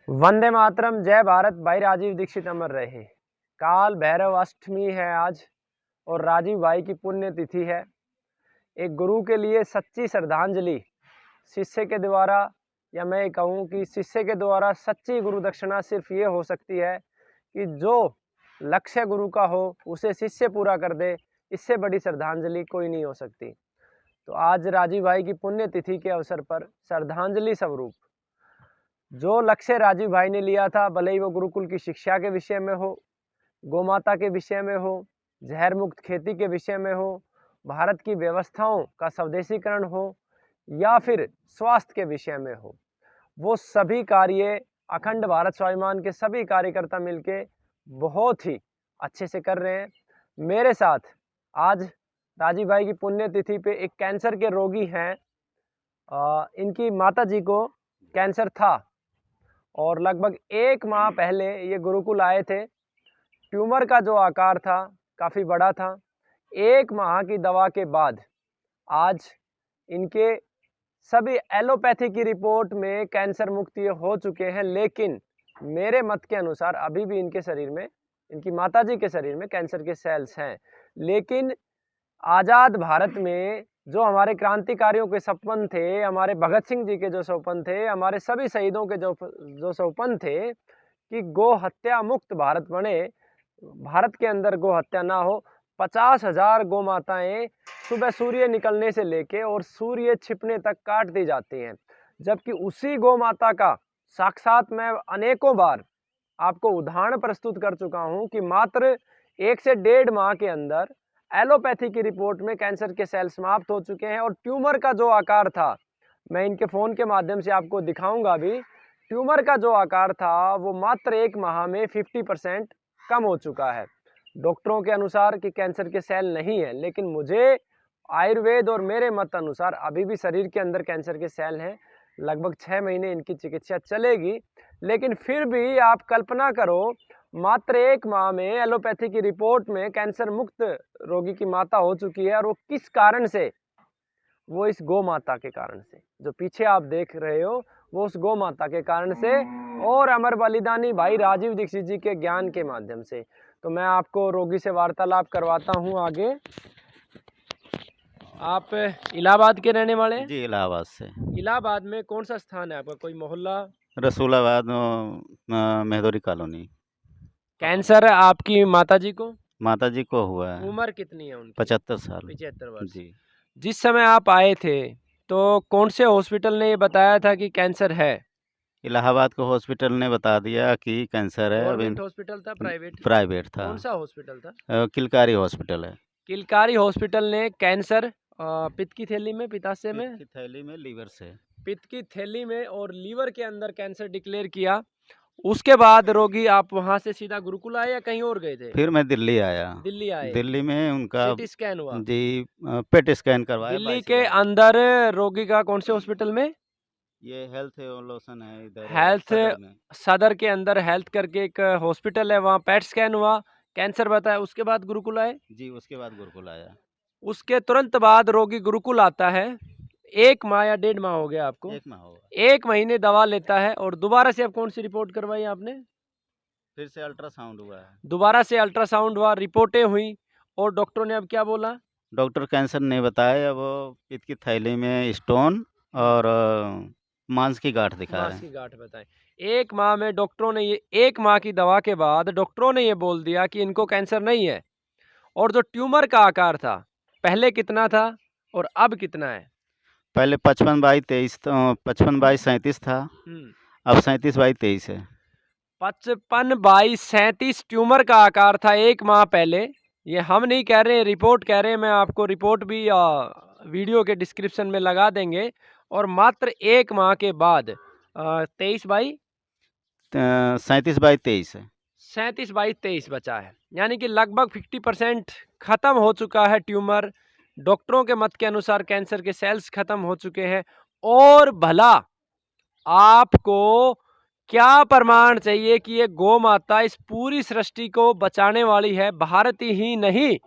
वंदे मातरम, जय भारत। भाई राजीव दीक्षित अमर रहे। काल भैरव अष्टमी है आज और राजीव भाई की पुण्य तिथि है। एक गुरु के लिए सच्ची श्रद्धांजलि शिष्य के द्वारा, या मैं कहूँ कि शिष्य के द्वारा सच्ची गुरु दक्षिणा सिर्फ ये हो सकती है कि जो लक्ष्य गुरु का हो उसे शिष्य पूरा कर दे। इससे बड़ी श्रद्धांजलि कोई नहीं हो सकती। तो आज राजीव भाई की पुण्य तिथि के अवसर पर श्रद्धांजलि स्वरूप जो लक्ष्य राजीव भाई ने लिया था, भले ही वो गुरुकुल की शिक्षा के विषय में हो, गोमाता के विषय में हो, जहर मुक्त खेती के विषय में हो, भारत की व्यवस्थाओं का स्वदेशीकरण हो, या फिर स्वास्थ्य के विषय में हो, वो सभी कार्य अखंड भारत स्वाभिमान के सभी कार्यकर्ता मिलके बहुत ही अच्छे से कर रहे हैं। मेरे साथ आज राजीव भाई की पुण्यतिथि पे एक कैंसर के रोगी हैं। इनकी माता जी को कैंसर था और लगभग 1 माह पहले ये गुरुकुल आए थे। ट्यूमर का जो आकार था काफ़ी बड़ा था। 1 माह की दवा के बाद आज इनके सभी एलोपैथी की रिपोर्ट में कैंसर मुक्त ये हो चुके हैं, लेकिन मेरे मत के अनुसार अभी भी इनके शरीर में, इनकी माताजी के शरीर में कैंसर के सेल्स हैं। लेकिन आज़ाद भारत में जो हमारे क्रांतिकारियों के सपन थे, हमारे भगत सिंह जी के जो सपन थे, हमारे सभी शहीदों के जो सपन थे कि गो हत्या मुक्त भारत बने, भारत के अंदर गो हत्या ना हो। 50,000 गौ माताएं सुबह सूर्य निकलने से लेके और सूर्य छिपने तक काट दी जाती हैं, जबकि उसी गौ माता का साक्षात मैं अनेकों बार आपको उदाहरण प्रस्तुत कर चुका हूं कि मात्र 1 से 1.5 माह के अंदर एलोपैथी की रिपोर्ट में कैंसर के सेल समाप्त हो चुके हैं। और ट्यूमर का जो आकार था, मैं इनके फ़ोन के माध्यम से आपको दिखाऊंगा भी, ट्यूमर का जो आकार था वो मात्र 1 माह में 50% कम हो चुका है। डॉक्टरों के अनुसार कि कैंसर के सेल नहीं है, लेकिन मुझे आयुर्वेद और मेरे मत अनुसार अभी भी शरीर के अंदर कैंसर के सेल हैं। लगभग 6 महीने इनकी चिकित्सा चलेगी, लेकिन फिर भी आप कल्पना करो, मात्र 1 माह में एलोपैथी की रिपोर्ट में कैंसर मुक्त रोगी की माता हो चुकी है। और वो किस कारण से? वो इस गौ माता के कारण से। जो पीछे आप देख रहे हो वो उस गौ माता के कारण से और अमर बलिदानी भाई राजीव दीक्षित जी के ज्ञान के माध्यम से। तो मैं आपको रोगी से वार्तालाप करवाता हूँ आगे। आप इलाहाबाद के रहने वाले हैं? जी, इलाहाबाद से। इलाहाबाद में कौन सा स्थान है आपका, कोई मोहल्ला? रसूलाबाद मेहदोरी कॉलोनी। कैंसर आपकी माताजी को? माताजी को हुआ है। उम्र कितनी है उनकी? 75 साल। 75 वर्ष। जी। जिस समय आप आए थे तो कौन से हॉस्पिटल ने ये बताया था कि कैंसर है? इलाहाबाद को हॉस्पिटल ने बता दिया कि कैंसर है। अभी गवर्नमेंट हॉस्पिटल था, प्राइवेट? प्राइवेट था। कौन सा हॉस्पिटल था? किलकारी हॉस्पिटल है। किलकारी हॉस्पिटल ने कैंसर पित्त की थैली में, पित्ताशय में, पित्त की थैली में, लीवर से, पित्त की थैली में और लीवर के अंदर कैंसर डिक्लेयर किया। उसके बाद रोगी आप वहां से सीधा गुरुकुल आए या कहीं और गए थे? फिर मैं दिल्ली आया। दिल्ली आए। दिल्ली में उनका सीटी स्कैन हुआ? जी पेट स्कैन करवाया। दिल्ली के अंदर रोगी का कौन से हॉस्पिटल में? ये हेल्थ एवोल्यूशन है इधर हेल्थ सदर में। सदर के अंदर हेल्थ करके एक हॉस्पिटल है, वहाँ पेट स्कैन हुआ, कैंसर बताया। उसके बाद गुरुकुल आए? जी, उसके बाद गुरुकुल आया। उसके तुरंत बाद रोगी गुरुकुल आता है। 1 माह या 1.5 माह हो गया आपको? 1 माह होगा। 1 महीने दवा लेता है और दोबारा से अब कौन सी रिपोर्ट करवाई आपने? फिर से अल्ट्रासाउंड हुआ है। दोबारा से अल्ट्रासाउंड हुआ, रिपोर्टें हुई और डॉक्टरों ने अब क्या बोला? डॉक्टर कैंसर नहीं बताया, वो पित्त की थैली में स्टोन और मांस की गांठ दिखा रहे मांस की हैं। गांठ बताएं। 1 माह में डॉक्टरों ने ये 1 माह की दवा के बाद डॉक्टरों ने ये बोल दिया कि इनको कैंसर नहीं है। और जो ट्यूमर का आकार था पहले कितना था और अब कितना है? पहले 55/23 था। अब 37/23 है। 55/37 ट्यूमर का आकार था 1 माह पहले। ये हम नहीं कह रहे, रिपोर्ट कह रहे हैं। मैं आपको रिपोर्ट भी वीडियो के डिस्क्रिप्शन में लगा देंगे। और मात्र 1 माह के बाद 37/23 है। 37/23 बचा है, यानी कि लगभग 50% खत्म हो चुका है ट्यूमर। डॉक्टरों के मत के अनुसार कैंसर के सेल्स खत्म हो चुके हैं। और भला आपको क्या प्रमाण चाहिए कि ये गौ माता इस पूरी सृष्टि को बचाने वाली है? भारत ही नहीं,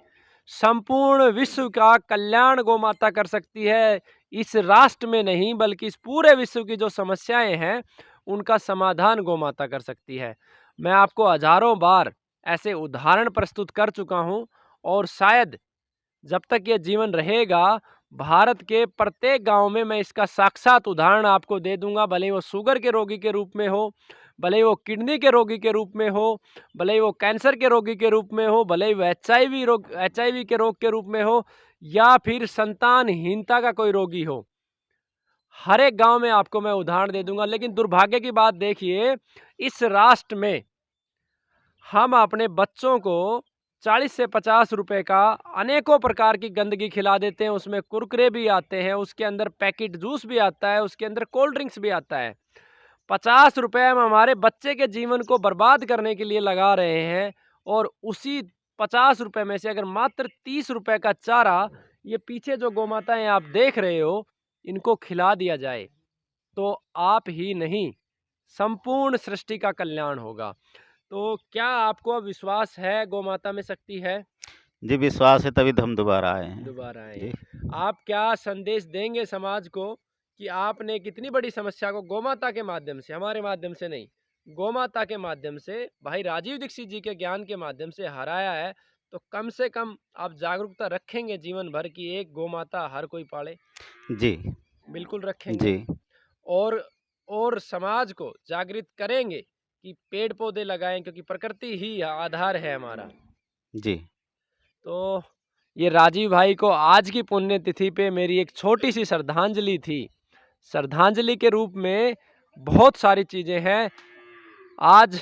संपूर्ण विश्व का कल्याण गौ माता कर सकती है। इस राष्ट्र में नहीं बल्कि इस पूरे विश्व की जो समस्याएं हैं उनका समाधान गोमाता कर सकती है। मैं आपको हज़ारों बार ऐसे उदाहरण प्रस्तुत कर चुका हूँ और शायद जब तक ये जीवन रहेगा, भारत के प्रत्येक गाँव में मैं इसका साक्षात उदाहरण आपको दे दूँगा, भले ही वो शुगर के रोगी के रूप में हो, भले ही वो किडनी के रोगी के रूप में हो, भले ही वो कैंसर के रोगी के रूप में हो, भले ही वो एचआईवी के रोग के रूप में हो या फिर संतानहीनता का कोई रोगी हो। हर एक गाँव में आपको मैं उदाहरण दे दूँगा, लेकिन दुर्भाग्य की बात देखिए, इस राष्ट्र में हम अपने बच्चों को 40 से 50 रुपए का अनेकों प्रकार की गंदगी खिला देते हैं। उसमें कुरकुरे भी आते हैं, उसके अंदर पैकेट जूस भी आता है, उसके अंदर कोल्ड ड्रिंक्स भी आता है। 50 रुपए हम हमारे बच्चे के जीवन को बर्बाद करने के लिए लगा रहे हैं और उसी 50 रुपए में से अगर मात्र 30 रुपए का चारा ये पीछे जो गोमाताएं आप देख रहे हो, इनको खिला दिया जाए, तो आप ही नहीं, संपूर्ण सृष्टि का कल्याण होगा। तो क्या आपको अब विश्वास है गोमाता में शक्ति है? जी, विश्वास है तभी तो हम दोबारा आए हैं। दोबारा आए। जी। आप क्या संदेश देंगे समाज को कि आपने कितनी बड़ी समस्या को गोमाता के माध्यम से, हमारे माध्यम से नहीं, गोमाता के माध्यम से, भाई राजीव दीक्षित जी के ज्ञान के माध्यम से हराया है, तो कम से कम आप जागरूकता रखेंगे जीवन भर की एक गोमाता हर कोई पाले? जी। बिल्कुल रखेंगे। जी। और समाज को जागृत करेंगे कि पेड़ पौधे लगाएं, क्योंकि प्रकृति ही आधार है हमारा। जी। तो ये राजीव भाई को आज की पुण्यतिथि पे मेरी एक छोटी सी श्रद्धांजलि थी। श्रद्धांजलि के रूप में बहुत सारी चीज़ें हैं। आज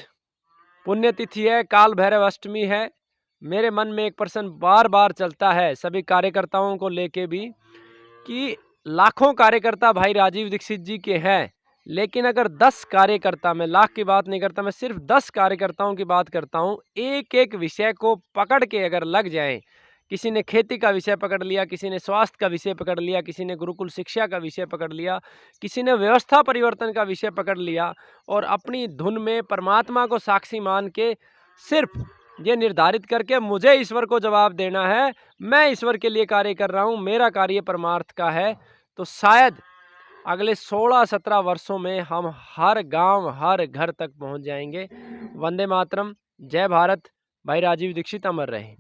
पुण्यतिथि है, काल भैरव अष्टमी है। मेरे मन में एक प्रश्न बार बार चलता है सभी कार्यकर्ताओं को लेके भी, कि लाखों कार्यकर्ता भाई राजीव दीक्षित जी के हैं, लेकिन अगर 10 कार्यकर्ता, मैं लाख की बात नहीं करता, मैं सिर्फ 10 कार्यकर्ताओं की बात करता हूँ, एक एक विषय को पकड़ के अगर लग जाएं, किसी ने खेती का विषय पकड़ लिया, किसी ने स्वास्थ्य का विषय पकड़ लिया, किसी ने गुरुकुल शिक्षा का विषय पकड़ लिया, किसी ने व्यवस्था परिवर्तन का विषय पकड़ लिया और अपनी धुन में परमात्मा को साक्षी मान के सिर्फ ये निर्धारित करके मुझे ईश्वर को जवाब देना है, मैं ईश्वर के लिए कार्य कर रहा हूँ, मेरा कार्य परमार्थ का है, तो शायद अगले 16-17 वर्षों में हम हर गांव, हर घर तक पहुंच जाएंगे। वंदे मातरम, जय भारत, भाई राजीव दीक्षित अमर रहे।